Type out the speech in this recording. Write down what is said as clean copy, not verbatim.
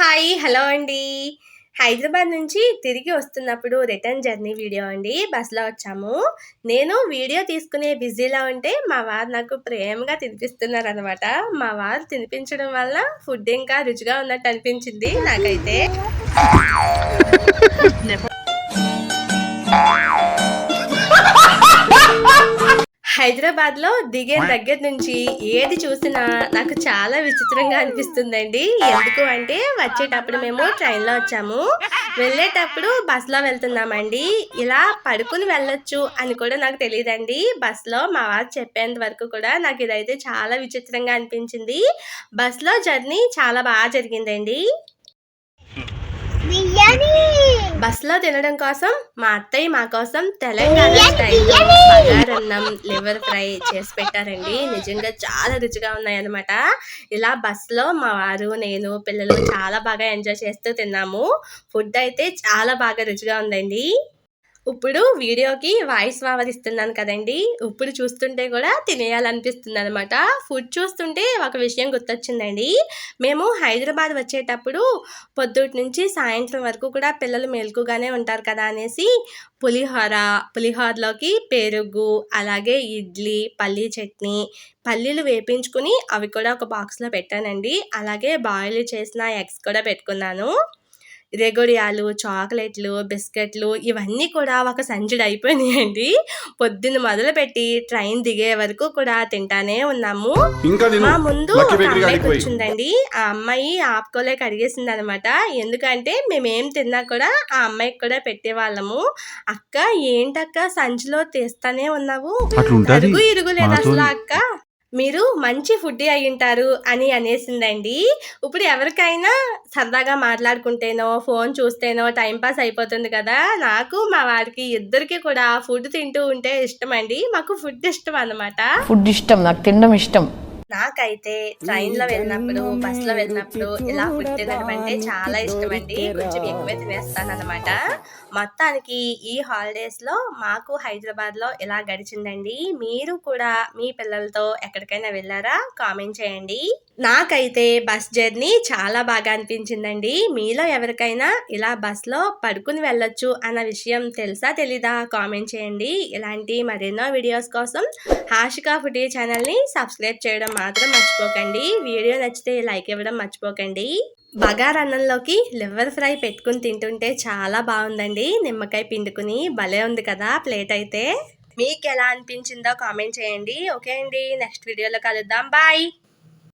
Hi hello అండి. హైదరాబాద్ నుంచి తిరిగి వస్తున్నప్పుడు రిటర్న్ జర్నీ వీడియో అండి. బస్సులో వచ్చాము. నేను వీడియో తీసుకునే బిజీలో ఉంటే మా వారు నాకు ప్రేమగా తినిపిస్తున్నారనమాట. మా వారు తినిపించడం వల్ల ఫుడ్ ఇంకా రుచిగా ఉన్నట్టు అనిపించింది నాకైతే. హైదరాబాద్‌లో దిగే దగ్గర నుంచి ఏది చూసినా నాకు చాలా విచిత్రంగా అనిపిస్తుందండి. ఎందుకు అంటే వచ్చేటప్పుడు మేము ట్రైన్‌లో వచ్చాము. వెళ్ళేటప్పుడు బస్‌లో వెళ్తున్నామండి. ఇలా పడుకొని వెళ్ళొచ్చు అని కూడా నాకు తెలీదండి. బస్‌లో మా వారు చెప్పేంత వరకు కూడా నాకు ఇదైతే చాలా విచిత్రంగా అనిపించింది. బస్‌లో జర్నీ చాలా జరిగిందండి. బస్సులో తినడం కోసం మా అత్తయ్య మా కోసం తెలంగాణ స్టైల్లో బగారన్నం, లివర్ ఫ్రై చేసి పెట్టారండి. నిజంగా చాలా రుచిగా ఉన్నాయన్నమాట. ఇలా బస్సులో మా వారు, నేను, పిల్లలు చాలా బాగా ఎంజాయ్ చేస్తూ తిన్నాము. ఫుడ్ అయితే చాలా బాగా రుచిగా ఉందండి. ఇప్పుడు వీడియోకి వాయిస్ ఓవర్ ఇస్తున్నాను కదండి. ఇప్పుడు చూస్తుంటే కూడా తినేయాలనిపిస్తుంది అనమాట. ఫుడ్ చూస్తుంటే ఒక విషయం గుర్తొచ్చిందండి. మేము హైదరాబాద్ వచ్చేటప్పుడు పొద్దుటి నుంచి సాయంత్రం వరకు కూడా పిల్లలు మెలకుగానే ఉంటారు కదా అనేసి పులిహోరలోకి పెరుగు, అలాగే ఇడ్లీ, పల్లీ చట్నీ, పల్లీలు వేపించుకుని అవి కూడా ఒక బాక్స్లో పెట్టానండి. అలాగే బాయిల్ చేసిన ఎగ్స్ కూడా పెట్టుకున్నాను. రెగోడియాలు, చాక్లెట్లు, బిస్కెట్లు ఇవన్నీ కూడా ఒక సంచుడు అయిపోయినాయండి. పొద్దున్న మొదలుపెట్టి ట్రైన్ దిగే వరకు కూడా తింటానే ఉన్నాము. మా ముందు ఒక అమ్మాయి కూర్చుందండి. ఆ అమ్మాయి ఆపుకోలేక అడిగేసింది అనమాట. ఎందుకంటే మేమేం తిన్నా కూడా ఆ అమ్మాయికి కూడా పెట్టేవాళ్ళము. అక్క ఏంటక్క సంచిలో తీస్తానే ఉన్నావు, అరుగు ఇరుగు లేదు అసలు అక్క, మీరు మంచి ఫుడ్డీ అయ్యుంటారు అని అనేసిందండి. ఇప్పుడు ఎవరికైనా సరదాగా మాట్లాడుకుంటేనో, ఫోన్ చూస్తేనో టైంపాస్ అయిపోతుంది కదా! నాకు, మా వారికి ఇద్దరికి కూడా ఫుడ్ తింటూ ఉంటే ఇష్టమండి. మాకు ఫుడ్ ఇష్టం అన్నమాట. ఫుడ్ ఇష్టం, నాకు తినడం ఇష్టం. నాకైతే ట్రైన్‌లో వెళ్ళినప్పుడు, బస్‌లో వెళ్ళినప్పుడు ఇలా ఫుడ్ తినడం అంటే చాలా ఇష్టమండి. కొంచెం ఎక్కువే తినేస్తాననమాట. మొత్తానికి ఈ హాలిడేస్‌లో మాకు హైదరాబాద్‌లో ఇలా గడిచిందండి. మీరు కూడా మీ పిల్లలతో ఎక్కడికైనా వెళ్లారా? కామెంట్ చేయండి. నాకైతే బస్ జర్నీ చాలా బాగా అనిపించిందండి. మీలో ఎవరికైనా ఇలా బస్‌లో పడుకుని వెళ్ళొచ్చు అన్న విషయం తెలుసా తెలీదా? కామెంట్ చేయండి. ఇలాంటి మరెన్నో వీడియోస్ కోసం హాషికా ఫుడీ ఛానల్‌ని సబ్స్క్రైబ్ చేయడం మాత్రం మర్చిపోకండి. వీడియో నచ్చితే లైక్ ఇవ్వడం మర్చిపోకండి. బగారన్నంలోకి లివర్ ఫ్రై పెట్టుకుని తింటుంటే చాలా బాగుందండి. నిమ్మకాయ పిండుకుని భలే ఉంది కదా ప్లేట్ అయితే. మీకు ఎలా అనిపించిందో కామెంట్ చేయండి. ఓకే అండి, నెక్స్ట్ వీడియోలో కలుద్దాం. బాయ్.